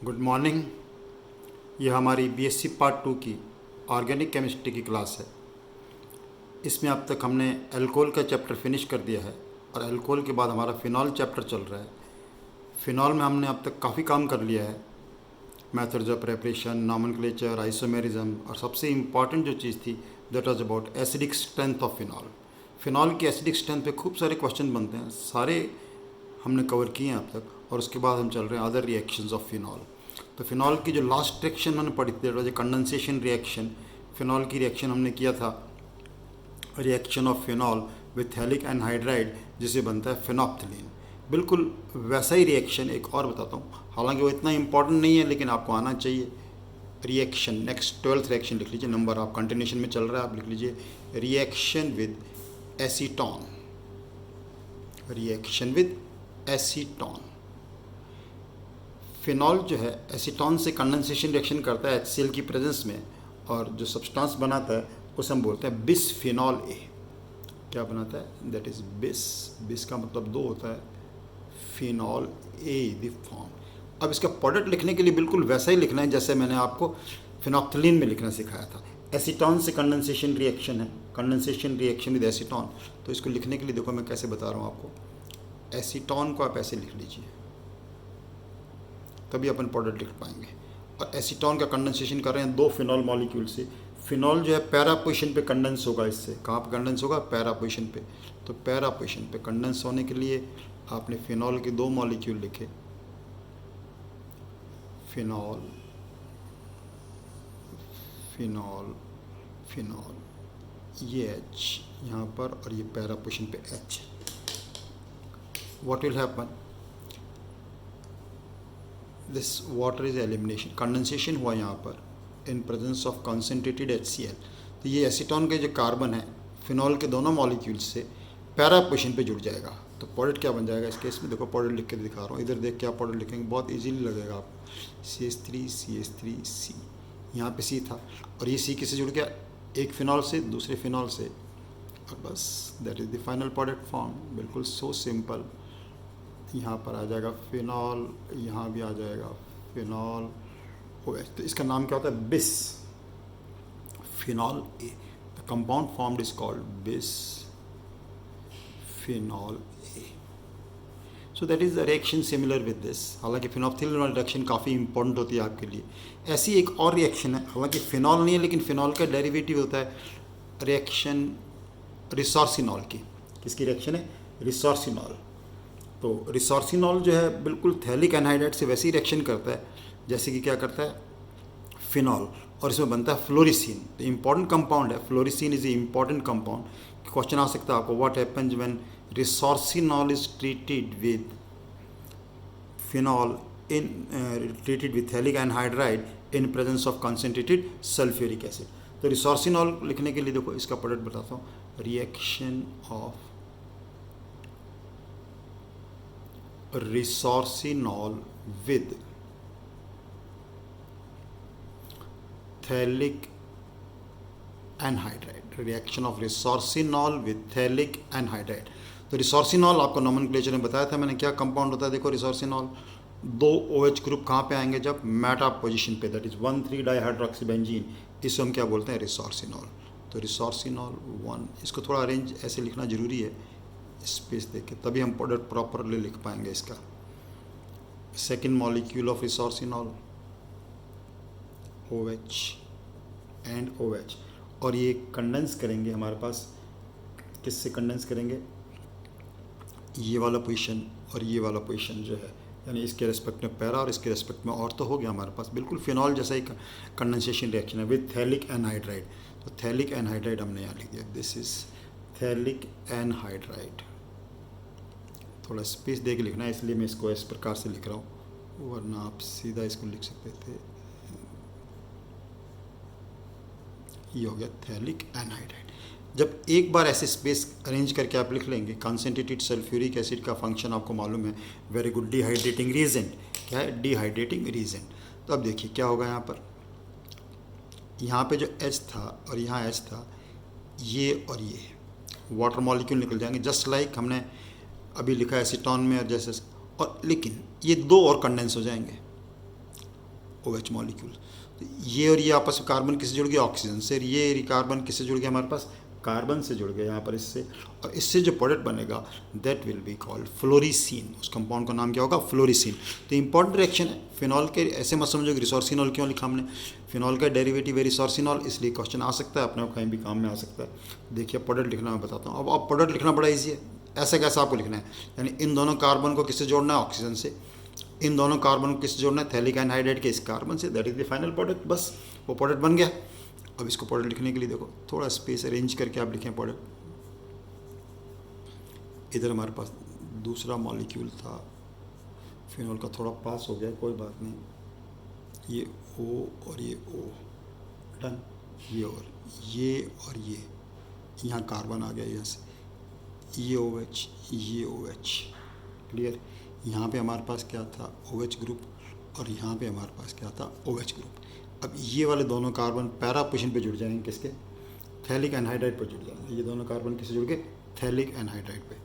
Good morning. ये हमारी BSc part 2 की ऑर्गेनिक केमिस्ट्री की क्लास है। इसमें अब तक हमने अल्कोहल का चैप्टर फिनिश कर दिया है और अल्कोहल के बाद हमारा फिनॉल चैप्टर चल रहा है। फिनॉल में हमने अब तक काफ़ी काम कर लिया है, methods of preparation, nomenclature, isomerism, और सबसे इम्पॉर्टेंट जो चीज़ थी that was about acidic strength of phenol. Phenol की एसिडिक स्ट्रेंथ पे खूब सारे क्वेश्चन बनते हैं, सारे हमने कवर किए हैं अब तक। और उसके बाद हम चल रहे हैं अदर रिएक्शंस ऑफ फिनॉल। तो फिनॉल की जो लास्ट रिएक्शन मैंने पढ़ी थी that was condensation reaction. Phenol की रिएक्शन हमने किया था reaction of phenol with phthalic anhydride, जिसे बनता है फिनोप्थिलीन। बिल्कुल वैसा ही रिएक्शन एक और बताता हूँ, हालांकि वो इतना इंपॉर्टेंट नहीं है लेकिन आपको आना चाहिए। रिएक्शन नेक्स्ट 12th रिएक्शन लिख लीजिए, नंबर आप कंटिन्यूशन में चल रहा है, आप लिख लीजिए reaction with acetone. Reaction with acetone. Phenol जो है एसीटोन से कंडेंसेशन रिएक्शन करता है HCl की प्रेजेंस में, और जो सब्सटेंस बनाता है उसे हम बोलते हैं बिसफिनॉल ए। क्या बनाता है? दैट इज बिस। बिस का मतलब दो होता है, फिनॉल ए द फॉर्म। अब इसका प्रोडक्ट लिखने के लिए बिल्कुल वैसा ही लिखना है जैसे मैंने आपको फिनोप्थिलीन में लिखना सिखाया था। एसीटोन से कंडेंसेशन रिएक्शन है, कंडेंसेशन रिएक्शन विद एसीटोन। तो इसको लिखने के लिए देखो मैं कैसे बता रहा हूँ आपको। एसीटोन को आप ऐसे लिख लीजिए, तभी अपन प्रोडक्ट लिख पाएंगे। और एसीटोन का कंडेंसेशन कर रहे हैं दो फिनॉल मॉलिक्यूल से। फिनॉल जो है पैरा पोजीशन पे कंडेंस होगा, इससे कहाँ पे कंडेंस होगा? पैरा पोजीशन पे। तो पैरा पोजीशन पे कंडेंस होने के लिए आपने फिनॉल के दो मॉलिक्यूल लिखे, फिनॉल फिनॉल फिनॉल, ये H यहाँ पर और ये पैरा पोजीशन पे H। What will happen? This water is elimination, condensation हुआ यहाँ पर इन प्रेजेंस ऑफ कंसनट्रेटेड HCl। तो ये एसीटोन के जो कार्बन है फिनॉल के दोनों मॉलिक्यूल से पैरा पोजीशन पे जुड़ जाएगा। तो प्रोडक्ट क्या बन जाएगा इस केस में? देखो प्रोडक्ट लिख के दिखा रहा हूँ, इधर देख के आप प्रोडक्ट लिखेंगे, बहुत इजीली लगेगा आपको। CH3 यहाँ पे C था और ये C किससे जुड़ गया? एक फिनॉल से दूसरे फिनॉल से, और बस that is the final product form. बिल्कुल सो सिंपल। यहाँ पर आ जाएगा फिनॉल, यहाँ भी आ जाएगा फिनॉल OH। तो इसका नाम क्या होता है? Bis phenol A. The compound formed is called bis phenol A. So that is the reaction similar with this. हालांकि फिनोप्थिलीन वाली रिएक्शन काफ़ी इंपॉर्टेंट होती है आपके लिए। ऐसी एक और रिएक्शन है, हालांकि फिनॉल नहीं है लेकिन फिनॉल का डेरिवेटिव होता है रिएक्शन रिसोर्सिनॉल की। किसकी रिएक्शन है? रिसोर्सिनॉल। तो रिसोर्सिनॉल जो है बिल्कुल थैलिक एनहाइड्राइड से वैसी रिएक्शन करता है जैसे कि क्या करता है? फिनॉल, और इसमें बनता है फ्लोरिसीन। तो इंपॉर्टेंट कंपाउंड है, fluorescein is a important compound. Question आ सकता है आपको, what happens when resorcinol is treated with phenol in treated with phthalic anhydride in presence of concentrated sulphuric acid. तो रिसोर्सिनॉल लिखने के लिए देखो इसका प्रोडक्ट बताता हूँ, reaction of resorcinol with phthalic anhydride. Reaction of resorcinol with phthalic anhydride. तो resorcinol आपको नॉमेनक्लेचर में बताया था मैंने क्या कंपाउंड होता है। देखो रिसोर्सिनॉल, दो OH ग्रुप कहाँ पे आएंगे? जब मेटा पोजीशन पे, दैट इज 1,3-डाइहाइड्रोक्सीबेंजीन। इसे हम क्या बोलते हैं? रिसोर्सिनॉल। तो रिसोर्सिनॉल 1, इसको थोड़ा अरेंज ऐसे लिखना जरूरी है स्पेस दे के, तभी हम प्रोडक्ट प्रॉपरली लिख पाएंगे इसका। Second molecule of resorcinol OH and OH, और ये कंडेंस करेंगे हमारे पास, किससे कंडेंस करेंगे? ये वाला पोजीशन और ये वाला पोजीशन जो है, यानी इसके रेस्पेक्ट में पैरा और इसके रेस्पेक्ट में और, तो हो गया हमारे पास बिल्कुल फिनॉल जैसा ही कंडेंसेशन रिएक्शन है विद थैलिक एनहाइड्राइड। तो थैलिक एनहाइड्राइड हमने यहाँ लिख दिया, दिस इज थैलिक एनहाइड्राइड। थोड़ा स्पेस दे के लिखना है, इसलिए मैं इसको इस प्रकार से लिख रहा हूँ, वरना आप सीधा इसको लिख सकते थे। ये हो गया थैलिक एनहाइड्राइड। जब एक बार ऐसे स्पेस अरेंज करके आप लिख लेंगे, कंसनट्रेटेड सल्फ्यूरिक एसिड का फंक्शन आपको मालूम है, वेरी गुड, डिहाइड्रेटिंग रीजेंट। क्या है? Dehydrating reagent. तो अब देखिए क्या होगा यहाँ पे जो H था और यहाँ H था, ये और ये वाटर मॉलिक्यूल निकल जाएंगे, जस्ट लाइक हमने अभी लिखा है एसीटोन में और जैसे, और लेकिन ये दो और कंडेंस हो जाएंगे। OH molecule. तो ये और ये आपस में कार्बन किससे जुड़ गया, ऑक्सीजन से। ये कार्बन किससे जुड़ गया हमारे पास, कार्बन से जुड़ गया यहाँ पर इससे, और इससे जो प्रोडक्ट बनेगा दैट विल बी कॉल्ड फ्लोरीसीन। उस कंपाउंड का नाम क्या होगा, फ्लोरीसीन। तो इंपॉर्टेंट रिएक्शन है फिनॉल के। ऐसे मत समझो कि रिसोर्सिनॉल क्यों लिखा हमने, फिनॉल का डेरिवेटिव है रिसोर्सिनॉल, इसलिए क्वेश्चन आ सकता है, अपने कहीं भी काम में आ सकता है। देखिए प्रोडक्ट लिखना मैं बताता हूँ। अब प्रोडक्ट लिखना बड़ा ईजी है, ऐसे कैसे आपको लिखना है, यानी इन दोनों कार्बन को किससे जोड़ना है, ऑक्सीजन से। इन दोनों कार्बन को किससे जोड़ना है, थैलिक एनहाइड्राइड के इस कार्बन से, that is the final product. बस वो प्रोडक्ट बन गया। अब इसको प्रोडक्ट लिखने के लिए देखो थोड़ा स्पेस अरेंज करके आप लिखें प्रोडक्ट। इधर हमारे पास दूसरा मॉलिक्यूल था फिनॉल का, थोड़ा पास हो गया, कोई बात नहीं। ये O और ये O डन, ये और ये यहाँ कार्बन आ गया, यहाँ से ये OH, ये OH, क्लियर। यहाँ पे हमारे पास क्या था, OH ग्रुप, और यहाँ पे हमारे पास क्या था, OH ग्रुप। अब ये वाले दोनों कार्बन पैरा पोजीशन पे जुड़ जाएंगे, किसके, थैलिक एनहाइड्राइड पर जुड़ जाएंगे। ये दोनों कार्बन किससे जुड़ गए, थैलिक एनहाइड्राइड पे,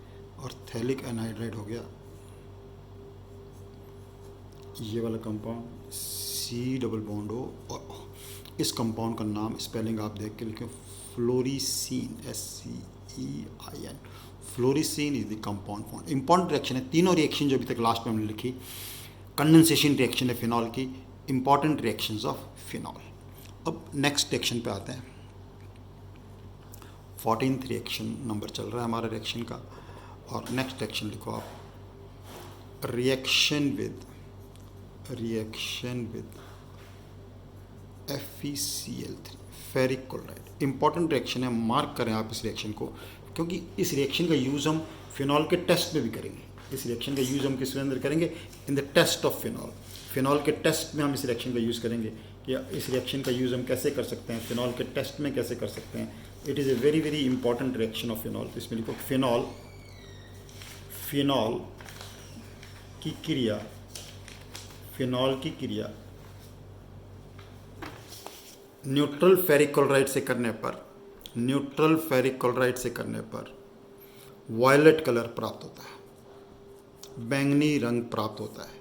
और थैलिक एनहाइड्राइड हो गया ये वाला compound C double bond O, और इस कंपाउंड का नाम स्पेलिंग आप देख के लिखें, fluorescein, SCEIN। Fluorescein is the compound form. Important reaction है, तीनों रिएक्शन जो अभी तक लास्ट में हमने लिखी, कंडेंसेशन रिएक्शन है फिनॉल की, इंपॉर्टेंट रिएक्शंस ऑफ फिनॉल। अब नेक्स्ट रिएक्शन पे आते हैं। 14th रिएक्शन नंबर चल रहा है हमारा रिएक्शन का, और नेक्स्ट रिएक्शन लिखो आप, reaction with FeCl3, ferric chloride. Important reaction है, मार्क करें आप इस रिएक्शन को, क्योंकि इस रिएक्शन का यूज़ हम फिनॉल के टेस्ट में भी करेंगे। इस रिएक्शन का यूज़ हम किस अंदर करेंगे, in the test of phenol. Phenol के टेस्ट में हम इस रिएक्शन का यूज़ करेंगे, कि इस रिएक्शन का यूज़ हम कैसे कर सकते हैं, फिनॉल के टेस्ट में कैसे कर सकते हैं। It is a very very important reaction of phenol. तो इसमें लिखो फिनॉल की क्रिया, फिनॉल की क्रिया न्यूट्रल फेरिक क्लोराइड से करने पर, न्यूट्रल फेरिक क्लोराइड से करने पर वायलेट कलर प्राप्त होता है, बैंगनी रंग प्राप्त होता है।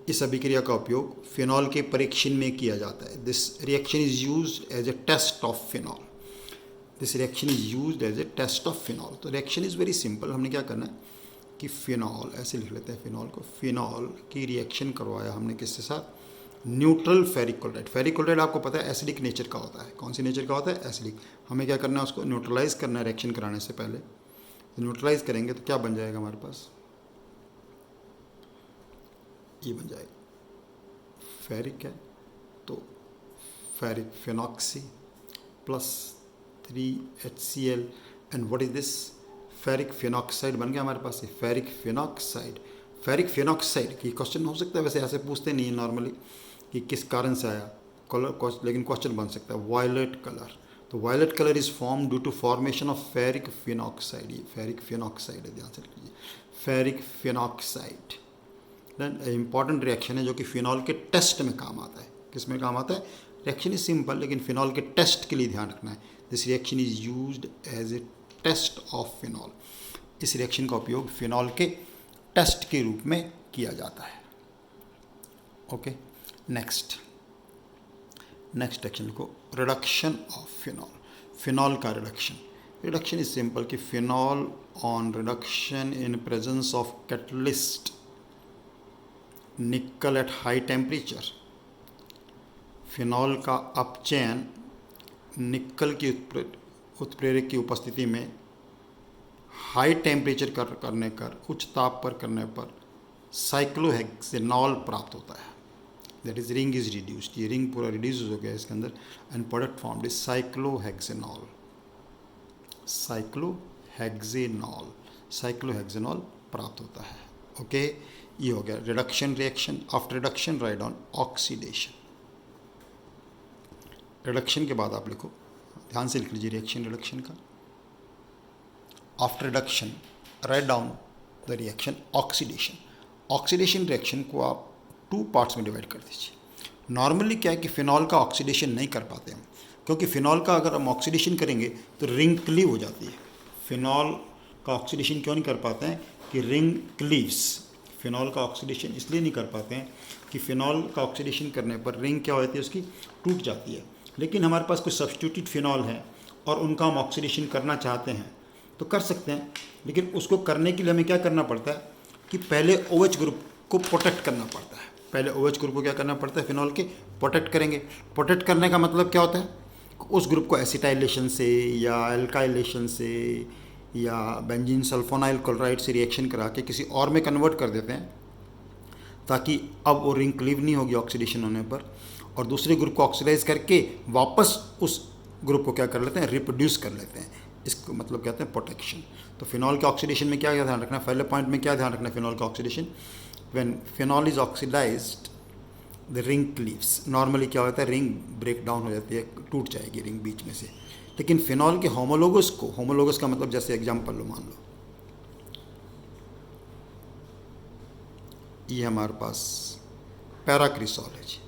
इस अभिक्रिया का उपयोग फिनॉल के परीक्षण में किया जाता है। This reaction is used as a test of phenol. This reaction is used as a test of phenol. तो रिएक्शन इज़ वेरी सिंपल। हमने क्या करना है कि फिनॉल, ऐसे लिख लेते हैं फिनॉल को, फिनॉल की रिएक्शन करवाया हमने किसके साथ, neutral ferric chloride. Ferric chloride आपको पता है एसिडिक नेचर का होता है। कौन सी नेचर का होता है, एसिडिक। हमें क्या करना है, उसको न्यूट्रलाइज करना है रिएक्शन कराने से पहले। न्यूट्रलाइज करेंगे तो क्या बन जाएगा हमारे पास, ये बन जाएगा फेरिक है, तो ferric phenoxy plus 3HCl, and what is this, ferric phenoxide बन गया हमारे पास। फेरिक फिनॉक्साइड, फेरिक फिनॉक्साइड की क्वेश्चन हो सकता है, वैसे ऐसे पूछते नहीं है नॉर्मली कि किस कारण से आया कलर, लेकिन क्वेश्चन बन सकता है वायलेट कलर। तो violet colour is form due to formation of ferric phenoxide. ये फेरिक फिनॉक्साइड है, ध्यान से लीजिए, ferric phenoxide. Then important reaction है जो कि फिनॉल के टेस्ट में काम आता है। किस में काम आता है, रिएक्शन इज सिंपल, लेकिन फिनॉल के टेस्ट के लिए ध्यान रखना है। This reaction is used as a test of phenol. इस रिएक्शन का उपयोग फिनॉल के टेस्ट के रूप में किया जाता है। ओके, नेक्स्ट रिएक्शन को रिडक्शन ऑफ फिनॉल। फिनॉल का रिडक्शन इज सिंपल कि phenol on reduction in presence of catalyst निकल एट हाई टेम्परेचर, फिनॉल का अपचयन निकल की उत्प्रेरक की उपस्थिति में हाई टेम्परेचर करने पर, उच्च ताप पर करने पर साइक्लोहेक्सेनॉल प्राप्त होता है। That is ring is reduced, ये रिंग पूरा रिड्यूस हो गया इसके अंदर, and product form is cyclohexanol. Cyclohexanol प्राप्त होता है। ओके, ये हो गया reduction reaction. After reduction right on oxidation. Reduction के बाद आप लिखो, ध्यान से लिख लीजिए रिएक्शन रिडक्शन का। After reduction right down the reaction oxidation. Oxidation reaction को आप 2 पार्ट्स में डिवाइड कर दीजिए। नॉर्मली क्या है कि फिनॉल का ऑक्सीडेशन नहीं कर पाते हम, क्योंकि फिनॉल का अगर हम ऑक्सीडेशन करेंगे तो रिंग क्लीव हो जाती है। फिनॉल का ऑक्सीडेशन क्यों नहीं कर पाते हैं कि रिंग क्लीव्स, फिनॉल का ऑक्सीडेशन इसलिए नहीं कर पाते हैं कि फिनॉल का ऑक्सीडेशन करने पर रिंग क्या होती है उसकी टूट जाती है। लेकिन हमारे पास कुछ सब्स्टिट्यूटेड फिनॉल हैं और उनका हम ऑक्सीडेशन करना चाहते हैं तो कर सकते हैं, लेकिन उसको करने के लिए हमें क्या करना पड़ता है कि पहले OH ग्रुप को प्रोटेक्ट करना पड़ता है। पहले OH ग्रुप को क्या करना पड़ता है, फिनॉल के प्रोटेक्ट करेंगे। प्रोटेक्ट करने का मतलब क्या होता है, उस ग्रुप को एसिटाइलेशन से या एल्काइलेशन से या बेंजीन सल्फोनाइल क्लोराइड से रिएक्शन करा के किसी और में कन्वर्ट कर देते हैं, ताकि अब वो रिंग क्लीव नहीं होगी ऑक्सीडेशन होने पर, और दूसरे ग्रुप को ऑक्सीडाइज करके वापस उस ग्रुप को क्या कर लेते हैं, रिप्रोड्यूस कर लेते हैं। इसको मतलब कहते हैं प्रोटेक्शन। तो फिनॉल के ऑक्सीडेशन में क्या ध्यान रखना है, पहले पॉइंट में क्या ध्यान रखना है, फिनॉल का oxidation, when phenol is oxidised the ring cleaves. Normally क्या होता है, रिंग ब्रेक डाउन हो जाती है, टूट जाएगी रिंग बीच में से। लेकिन फिनॉल के होमोलोगस को, होमोलोगस का मतलब जैसे एग्जाम्पल लो, मान लो ये हमारे पास पैराक्रिसॉल है जी,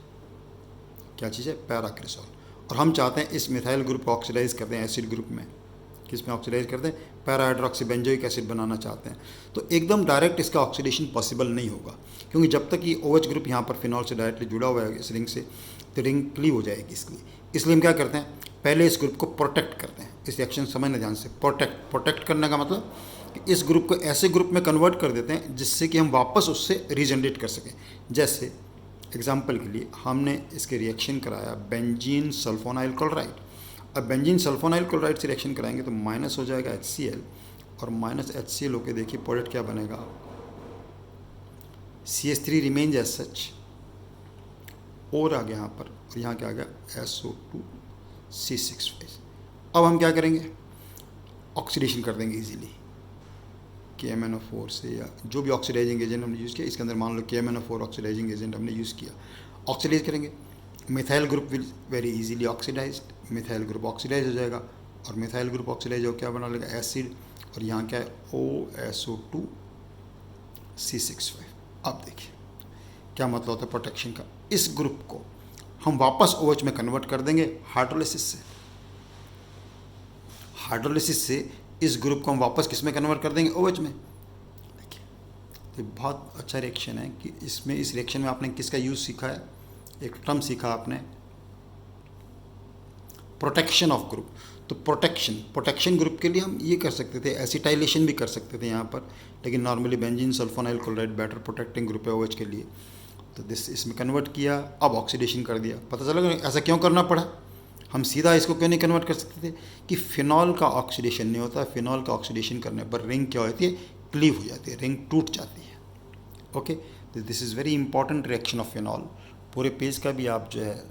क्या चीज़ है, पैराक्रिसॉल, और हम चाहते हैं इस मिथाइल ग्रुप को ऑक्सीडाइज कर दें एसिड ग्रुप में, किस में ऑक्सीडाइज कर दें, पैराहाइड्रोक्सीबेंजोइक एसिड बनाना चाहते हैं। तो एकदम डायरेक्ट इसका ऑक्सीडेशन पॉसिबल नहीं होगा, क्योंकि जब तक ये OH ग्रुप यहाँ पर फिनॉल से डायरेक्टली जुड़ा हुआ है इस रिंग से, तो रिंग क्लीव हो जाएगी। इसलिए हम क्या करते हैं, पहले इस ग्रुप को प्रोटेक्ट करते हैं। इस रिएक्शन समझना ध्यान से, प्रोटेक्ट करने का मतलब कि इस ग्रुप को ऐसे ग्रुप में कन्वर्ट कर देते हैं जिससे कि हम वापस उससे रीजनरेट कर सकें। जैसे एग्जाम्पल के लिए हमने इसके रिएक्शन कराया बेंजीन सल्फोनाइल क्लोराइड। अब बेंजीन सल्फोनाइल क्लोराइड से रिएक्शन कराएंगे तो माइनस हो जाएगा HCl, और माइनस HCl होकर देखिए प्रोडक्ट क्या बनेगा, CH3 रिमेन्स एज सच, और आ गया यहाँ पर, और यहाँ क्या आ गया SO2C6। अब हम क्या करेंगे, ऑक्सीडेशन कर देंगे इजीली KMnO4 से, या जो भी ऑक्सीडाइजिंग एजेंट हमने यूज़ किया, इसके अंदर मान लो KMnO4 ऑक्सीडाइजिंग एजेंट हमने यूज़ किया, ऑक्सीडाइज करेंगे, methyl group will very easily oxidised, methyl group oxidise हो जाएगा, और मिथाइल ग्रुप ऑक्सीडाइज हो क्या बना लेगा, एसिड, और यहाँ क्या है OSO2C65। अब देखिए क्या मतलब होता है प्रोटेक्शन का, इस ग्रुप को हम वापस OH में कन्वर्ट कर देंगे हाइड्रोलिसिस से। हाइड्रोलिसिस से इस ग्रुप को हम वापस किस में कन्वर्ट कर देंगे, OH में। देखिए तो बहुत अच्छा रिएक्शन है कि इसमें, इस रिएक्शन में आपने किसका यूज़ सीखा है, एक टर्म सीखा आपने, प्रोटेक्शन ऑफ ग्रुप। तो प्रोटेक्शन ग्रुप के लिए हम ये कर सकते थे, एसिटाइलेशन भी कर सकते थे यहाँ पर, लेकिन normally benzene sulfonyl chloride better protecting group है OH के लिए, तो इसमें कन्वर्ट किया, अब ऑक्सीडेशन कर दिया। पता चला ऐसा क्यों करना पड़ा, हम सीधा इसको क्यों नहीं कन्वर्ट कर सकते थे कि फिनॉल का ऑक्सीडेशन नहीं होता, फिनॉल का ऑक्सीडेशन करने पर रिंग क्या होती है, क्लीव हो जाती है, रिंग टूट जाती है। ओके, तो this is very important reaction of phenol. पूरे पेज का भी आप जो है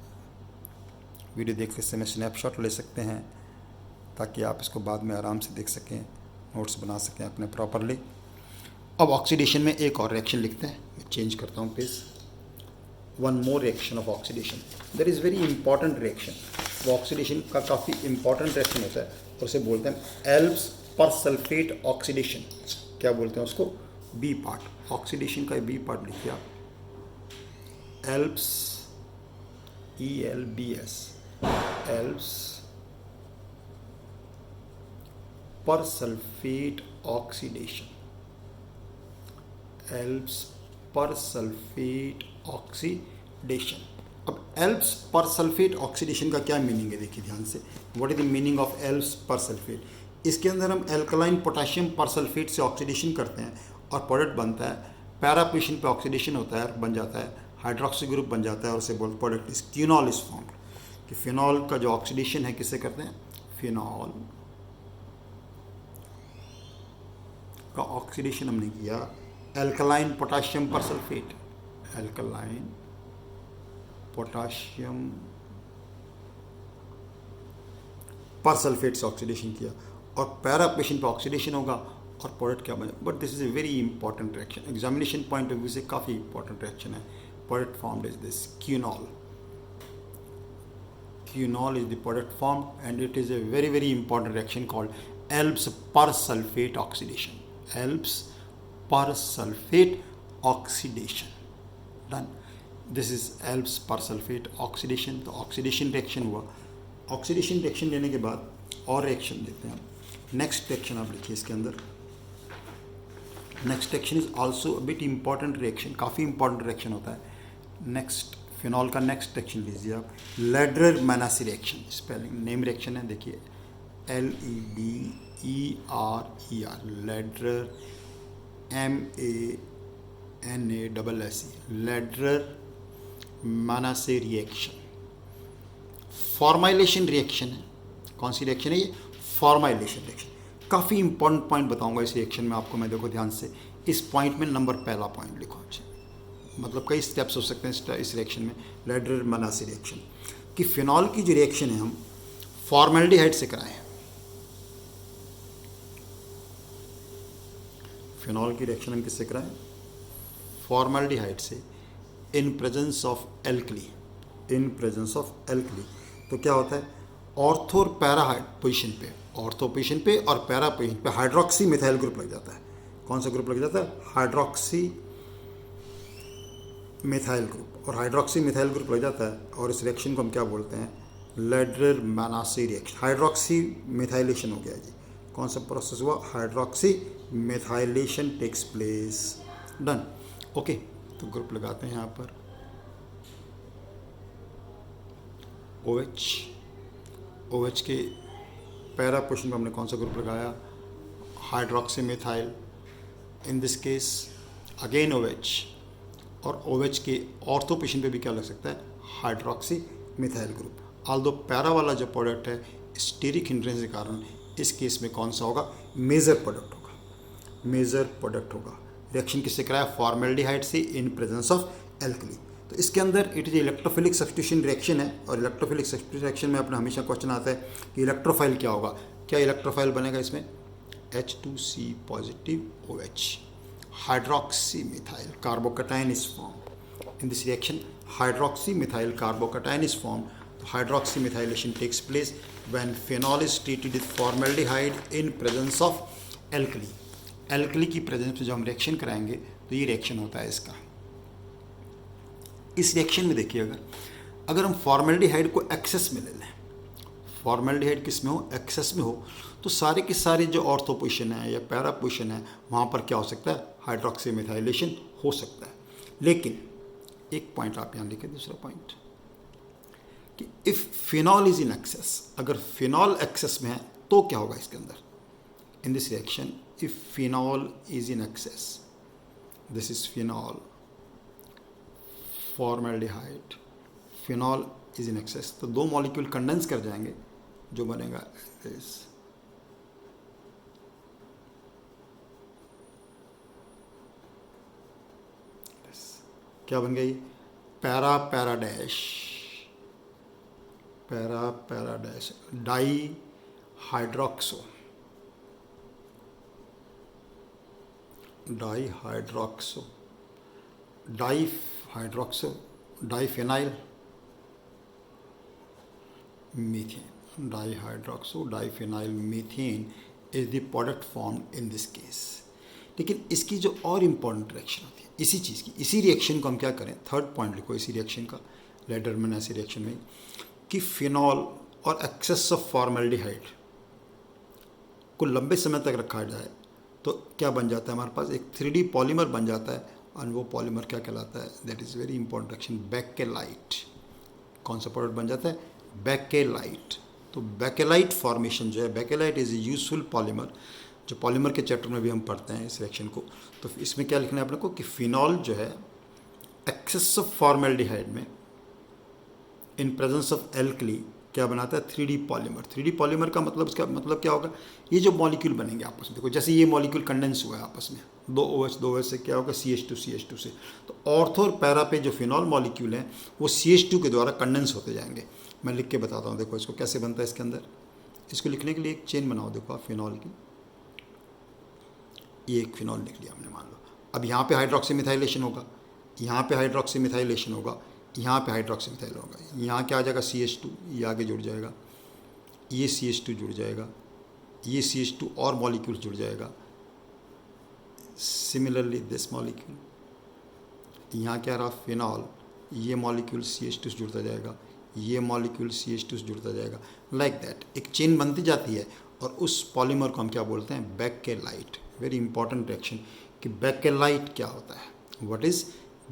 वीडियो देखते समय स्नैपशॉट ले सकते हैं, ताकि आप इसको बाद में आराम से देख सकें, नोट्स बना सकें अपने प्रॉपरली। अब ऑक्सीडेशन में एक और रिएक्शन लिखते हैं, मैं चेंज करता हूँ page. One more reaction of oxidation, that is very important reaction. वो ऑक्सीडेशन का काफ़ी इंपॉर्टेंट रिएक्शन होता है, और उसे बोलते हैं एल्प्स परसल्फेट ऑक्सीडेशन। क्या बोलते हैं उसको, बी पार्ट, ऑक्सीडेशन का बी पार्ट लिखिए आप, Elbs ELBS, Elbs persulphate oxidation, Elbs persulphate oxidation. अब एल्प्स परसल्फेट ऑक्सीडेशन का क्या मीनिंग है, देखिए ध्यान से, what is the meaning of Elbs persulphate. इसके अंदर हम एल्कलाइन पोटेशियम परसल्फेट से ऑक्सीडेशन करते हैं और प्रोडक्ट बनता है, पैरा पोजीशन पे ऑक्सीडेशन होता है, बन जाता है हाइड्रोक्सी ग्रुप बन जाता है, और उसे बोलते प्रोडक्ट इज क्यूनॉल इज फॉर्म्ड। कि फिनॉल का जो ऑक्सीडेशन है किससे करते हैं, फिनॉल का ऑक्सीडेशन हमने किया एल्कलाइन पोटेशियम परसल्फेट, एल्कलाइन पोटेशियम परसल्फेट से ऑक्सीडेशन किया, और पैरा पोजीशन पे ऑक्सीडेशन होगा और प्रोडक्ट क्या बने। But this is a very important reaction, examination point of view से काफ़ी इंपॉर्टेंट रिएक्शन है। Product formed is this quinol, quinol is the product form, and it is a very very important reaction called Elbs persulphate oxidation, Elbs persulphate oxidation. Done, this is Elbs persulphate oxidation. तो oxidation reaction हुआ, oxidation reaction लेने के बाद और reaction देते हैं। Next reaction आप लिखिए इसके अंदर, next reaction is also bit important reaction, काफ़ी इंपॉर्टेंट रिएक्शन होता है। नेक्स्ट फिनॉल का नेक्स्ट रिएक्शन लीजिए आप, Lederer Manasse reaction. Spelling name reaction है, देखिए LEDERER, Lederer, MANASSE, Lederer Manasse reaction. Formylation reaction है। कौन सी रिएक्शन है ये? Formylation reaction. काफ़ी इंपॉर्टेंट पॉइंट बताऊंगा इस रिएक्शन में आपको मैं, देखो ध्यान से। इस पॉइंट में नंबर पहला पॉइंट लिखो। अच्छा, मतलब कई स्टेप्स हो सकते हैं इस रिएक्शन में, लेड्रर मैनासी रिएक्शन कि फिनॉल की जो रिएक्शन है हम फॉर्मेल्डिहाइड से कराएं। फिनॉल की रिएक्शन हम किससे कराएं? फॉर्मेल्डिहाइड से, इन presence of alkali. In presence of alkali तो क्या होता है? ऑर्थो और पैरा पोजिशन पे, ऑर्थो पोजिशन पे और पैरा पोजिशन पे हाइड्रोक्सी मिथाइल ग्रुप लग जाता है। कौन सा ग्रुप लग जाता है? Hydroxy methyl group. और हाइड्रोक्सी मिथाइल ग्रुप लग जाता है और इस रिएक्शन को हम क्या बोलते हैं? Lederer Manasse reaction. Hydroxy methylation हो गया जी। कौन सा प्रोसेस हुआ? Hydroxy methylation takes place. Done. Okay, तो ग्रुप लगाते हैं यहाँ पर OH। OH के पैरा पोजिशन पर हमने कौन सा ग्रुप लगाया? Hydroxy methyl. In this case again OH, और OH के ऑर्थो पोजिशन पे भी क्या लग सकता है? Hydroxy methyl group. Although para वाला जो प्रोडक्ट है स्टीरिक हिंड्रेंस के कारण इस केस में कौन सा होगा? मेजर प्रोडक्ट होगा। मेजर प्रोडक्ट होगा। रिएक्शन किससे कराया? फॉर्मेल्डिहाइड से, इन प्रेजेंस ऑफ एल्कली। तो इसके अंदर it is electrophilic substitution reaction है। और इलेक्ट्रोफिलिक सब्स्टिट्यूशन रिएक्शन में अपना हमेशा क्वेश्चन आता है कि इलेक्ट्रोफाइल क्या होगा? क्या इलेक्ट्रोफाइल बनेगा इसमें? H2C positive OH, hydroxy methyl carbocation is form. In this reaction hydroxy methyl carbocation is form. Hydroxy methylation takes place when phenol is treated with formaldehyde in presence of alkali. Alkali की प्रेजेंस में जब हम reaction कराएंगे तो ये reaction होता है इसका। इस रिएक्शन में देखिए, अगर हम फॉर्मेल्डिहाइड को एक्सेस में ले लें, फॉर्मेल्डिहाइड किस में हो? एक्सेस में हो, तो सारे के सारे जो ऑर्थो पोजिशन है या पैरा पोजिशन है वहाँ पर क्या हो सकता है? हाइड्रोक्सी मिथाइलेशन हो सकता है। लेकिन एक पॉइंट आप यहाँ लिखें, दूसरा पॉइंट कि if phenol is in excess, अगर फिनॉल एक्सेस में है तो क्या होगा इसके अंदर? इन this reaction if phenol is in excess, this is phenol, formaldehyde, phenol is in excess, तो दो मॉलिक्यूल कंडेंस कर जाएंगे, जो बनेगा दिस। क्या बन गई? Para para dash, para para dash di hydroxo, di hydroxo, di hydroxo, diphenyl methane, dihydroxo diphenyl methane is the product formed in this case. लेकिन इसकी जो और इम्पॉर्टेंट रिएक्शन होती है इसी चीज़ की, इसी रिएक्शन को हम क्या करें? थर्ड पॉइंट लिखो इसी रिएक्शन का, लेडरमैनासी रिएक्शन में, कि फिनॉल और एक्सेस ऑफ फॉर्मेल्डिहाइड को लंबे समय तक रखा जाए तो क्या बन जाता है? हमारे पास एक 3D पॉलीमर बन जाता है, और वो पॉलीमर क्या कहलाता है? That is very important reaction, bakelite. कौन सा प्रोडक्ट बन जाता है? बेकेलाइट। तो बेकेलाइट फॉर्मेशन जो है, bakelite is a useful polymer, जो पॉलीमर के चैप्टर में भी हम पढ़ते हैं इस रिएक्शन को। तो इसमें क्या लिखना है अपने को कि फिनॉल जो है एक्सेस ऑफ फॉर्मेल्डिहाइड में इन प्रेजेंस ऑफ एल्कली क्या बनाता है? 3D polymer. 3D पॉलीमर का मतलब, इसका मतलब क्या होगा? ये जो मॉलिक्यूल बनेंगे आपस में, देखो जैसे ये मॉलिक्यूल कंडेंस हुआ है आपस में, दो OH से क्या होगा? CH2 से। तो ऑर्थो और पैरा पे जो फिनॉल मॉलिक्यूल हैं वो CH2 के द्वारा कंडेंस होते जाएंगे। मैं लिख के बताता हूँ, देखो इसको कैसे बनता है इसके अंदर। इसको लिखने के लिए एक चेन बनाओ, देखो आप फिनॉल की, ये एक फिनॉल लिख लिया हमने, मान लो। अब यहाँ पे हाइड्रोक्सी मिथाइलेशन होगा, यहाँ पे हाइड्रोक्सी मिथाइलेशन होगा, यहाँ पे हाइड्रोक्सी मिथाइल होगा, यहाँ क्या आ जाएगा? CH2, ये आगे जुड़ जाएगा, ये CH2 जुड़ जाएगा, ये CH2 और मॉलिक्यूल जुड़ जाएगा। सिमिलरली दिस मॉलिक्यूल, यहाँ क्या रहा? फिनॉल, ये मॉलिक्यूल CH2 से जुड़ता जाएगा, ये मॉलिक्यूल CH2 से जुड़ता जाएगा। लाइक दैट एक चेन बनती जाती है, और उस पॉलीमर को हम क्या बोलते हैं? बेकेलाइट। वेरी इंपॉर्टेंट रिएक्शन कि बेकेलाइट क्या होता है, what is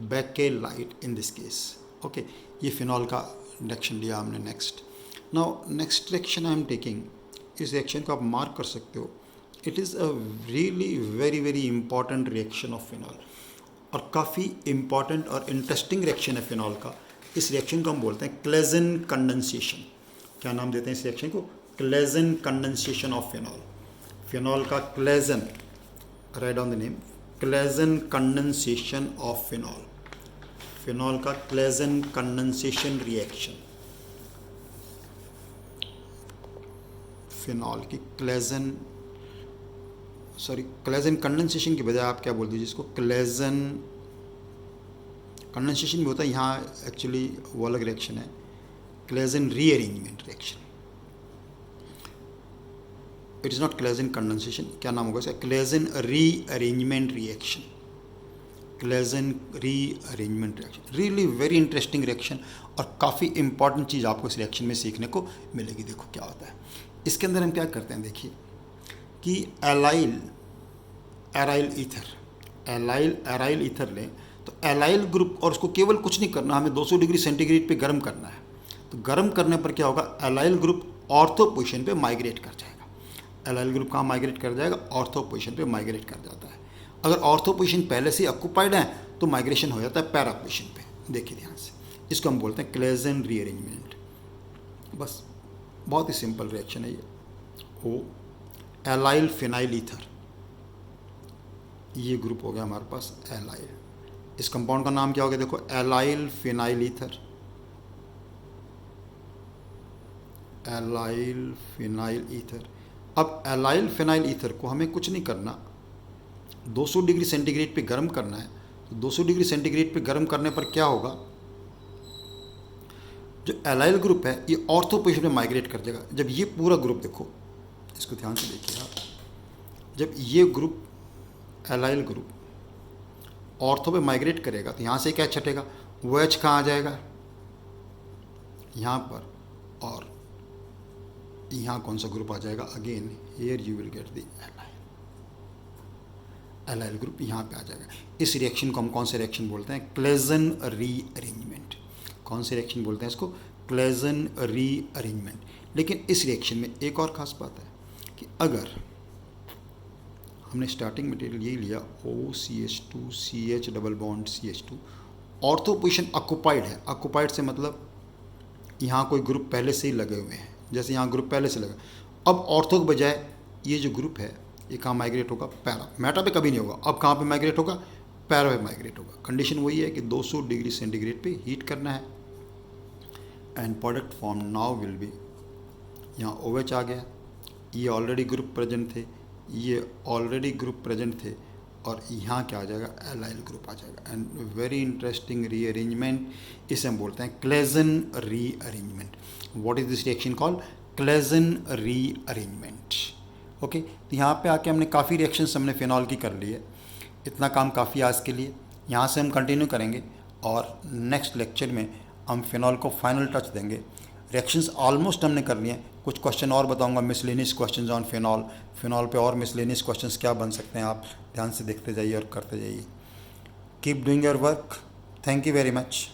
bakelite in this case. Okay, ये फिनॉल का रिएक्शन लिया हमने। Next reaction I am taking, इस रिएक्शन को आप मार्क कर सकते हो। It is a really very very important reaction of phenol, और काफ़ी इंपॉर्टेंट और इंटरेस्टिंग रिएक्शन है फिनॉल का। इस रिएक्शन को हम बोलते हैं क्लेजन कंडेंसेशन। क्या नाम देते हैं इस रिएक्शन को? Claisen condensation of phenol. Phenol का Claisen, right down the name, Claisen condensation of phenol. Phenol का क्लेजन कंडेंसेशन रिएक्शन, फिनॉल की क्लेजन कंडेंसेशन की बजाय आप क्या बोल दीजिए इसको, क्लेजन कंडेंसेशन भी होता है यहाँ, एक्चुअली वो अलग रिएक्शन है, Claisen rearrangement reaction. It is not Claisen condensation, क्या नाम होगा इसका? Claisen rearrangement reaction. Claisen rearrangement reaction really very interesting reaction, और काफ़ी इंपॉर्टेंट चीज़ आपको इस रिएक्शन में सीखने को मिलेगी। देखो क्या होता है इसके अंदर। हम क्या करते हैं, देखिए कि एराइल ईथर लें, तो एलाइल ग्रुप, और उसको केवल कुछ नहीं करना, हमें 200 डिग्री सेंटीग्रेड पे गर्म करना है। तो गर्म करने पर क्या होगा, एलाइल ग्रुप ऑर्थो पोजीशन पे माइग्रेट कर जाएगा। एलाइल ग्रुप कहाँ माइग्रेट कर जाएगा? ऑर्थो पोजीशन पे माइग्रेट कर जाता है। अगर ऑर्थो पोजीशन पहले से ऑक्यूपाइड है तो माइग्रेशन हो जाता है पैरा पोजीशन पे। देखिए ध्यान से, इसको हम बोलते हैं क्लेजन रीअरेंजमेंट। बस बहुत ही सिंपल रिएक्शन है ये। ओ एलाइल फिनाइल ईथर, ये ग्रुप हो गया हमारे पास एलाइल। इस कंपाउंड का नाम क्या हो गया? देखो, allyl phenyl ether. Allyl phenyl ether. अब एलाइल फिनाइल ईथर को हमें कुछ नहीं करना, 200 डिग्री सेंटीग्रेड पे गर्म करना है। तो 200 डिग्री सेंटीग्रेड पे गर्म करने पर क्या होगा, जो एलाइल ग्रुप है ये ऑर्थो पोजीशन में माइग्रेट कर जाएगा। जब ये पूरा ग्रुप, देखो इसको ध्यान से देखिए आप, जब ये ग्रुप एलाइल ग्रुप ऑर्थो पे माइग्रेट करेगा तो यहाँ से क्या छटेगा, वो एच कहाँ आ जाएगा, यहाँ पर, और यहाँ कौन सा ग्रुप आ जाएगा? Again here you will get the allyl group यहाँ पे आ जाएगा। इस रिएक्शन को हम कौन से रिएक्शन बोलते हैं? Claisen rearrangement. कौन से रिएक्शन बोलते हैं इसको? Claisen rearrangement. लेकिन इस रिएक्शन में एक और ख़ास बात है कि अगर हमने स्टार्टिंग मटेरियल यही लिया OCH2 CH double bond CH2, ortho position occupied है। ऑक्यूपाइड से मतलब यहाँ कोई ग्रुप पहले से ही लगे हुए हैं, जैसे यहाँ ग्रुप पहले से लगा। अब ऑर्थो के बजाय ये जो ग्रुप है ये कहाँ माइग्रेट होगा? पैरा। मेटा पे कभी नहीं होगा। अब कहाँ पे माइग्रेट होगा? पैरा पे माइग्रेट होगा। कंडीशन वही है कि 200 डिग्री सेंटीग्रेड पे हीट करना है, and product form now will be, यहाँ OH आ गया, ये ऑलरेडी ग्रुप प्रेजेंट थे, ये ऑलरेडी ग्रुप प्रेजेंट थे, और यहाँ क्या आ जाएगा? एलाइल ग्रुप आ जाएगा। एंड वेरी इंटरेस्टिंग रीअरेंजमेंट, इसे हम बोलते हैं Claisen rearrangement. What is this reaction called? Claisen rearrangement. Okay, तो यहाँ पे आके हमने काफ़ी रिएक्शंस हमने फिनॉल की कर ली है। इतना काम काफ़ी आज के लिए। यहाँ से हम कंटिन्यू करेंगे, और नेक्स्ट लेक्चर में हम फिनॉल को फाइनल टच देंगे। रिएक्शंस ऑलमोस्ट हमने कर लिए हैं। कुछ क्वेश्चन और बताऊंगा, मिसलेनियस क्वेश्चंस ऑन फिनॉल पे, और मिसलेनियस क्वेश्चंस क्या बन सकते हैं, आप ध्यान से देखते जाइए और करते जाइए। Keep doing your work. Thank you very much.